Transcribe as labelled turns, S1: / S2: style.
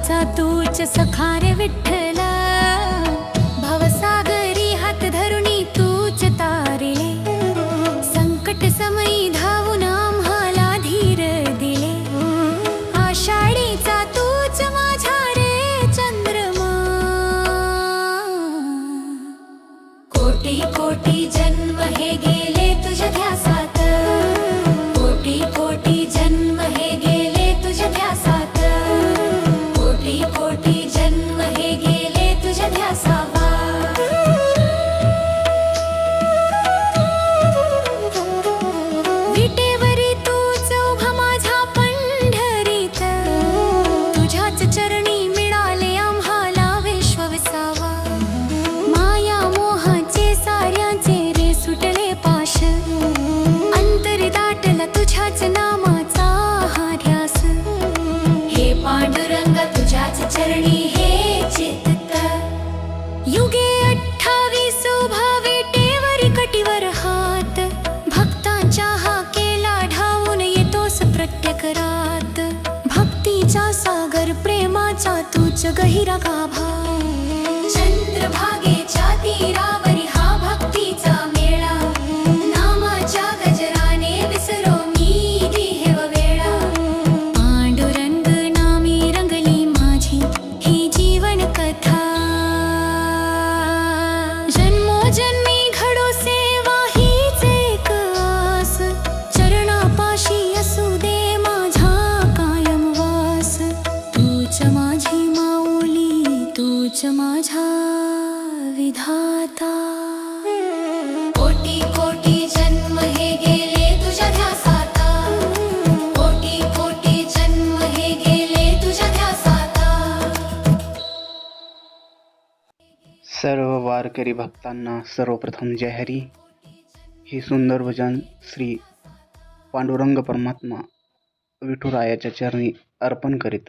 S1: जगाचा तूच सखारे विठ्ठला, भवसागरी हात धरुणी तूच तारिले, संकट समयी धावून आम्हाला धीर दिले, आषाढीचा तूच माझा रे चंद्रमा, कोटी कोटी जन्म हे गेले तुझ्या ध्यासात, कोटी कोटी जन्म हे गेले तुझ्या ध्यासात, कोटी कोटी जन्म हे गेले तुझ्या ध्यासावा, विटेवरी तूच उभा माझ्या पंढरीत, तुझ्याच चरणी मिळाले आम्हाला विश्व विसावा, माया मोहाचे साऱ्यांचे रे सुटले पाश, अंतरी दाटला तुझ्याच नामाचा हा ध्यास, हे पांडुरंग तुझ्याच चरणी हे चित्त, युगे 28 भावेटेवरी कटीवर हात, भक्तांच्या हाकेला ढावून येतोस प्रत्येक रात, भक्तीचा सागर प्रेमाचा तूच गहिरा गाभा, चंद्रभागेच्या तीरावरी हा भक्तीचा मेळा, नामाच्या गजराने विसरो मी देव वेळा, पांडुरंग नामी रंगली माझी ही जीवन कथा, जन्मोजन्मी घडो सेवा हीच एक आस, चरणापाशी असू दे माझा कायम वास, तूच माझी माऊली तूच माझा विधाता, कोटी कोटी जन्म हे गेले तुझ्या ध्यासात, कोटी कोटी जन्म हे गेले तुझ्या ध्यासात,
S2: सर्व वारकरी भक्तांना सर्वप्रथम जय हरी. हे सुंदर भजन श्री पांडुरंग परमात्मा विठुरायाच्या चरणी अर्पण करीत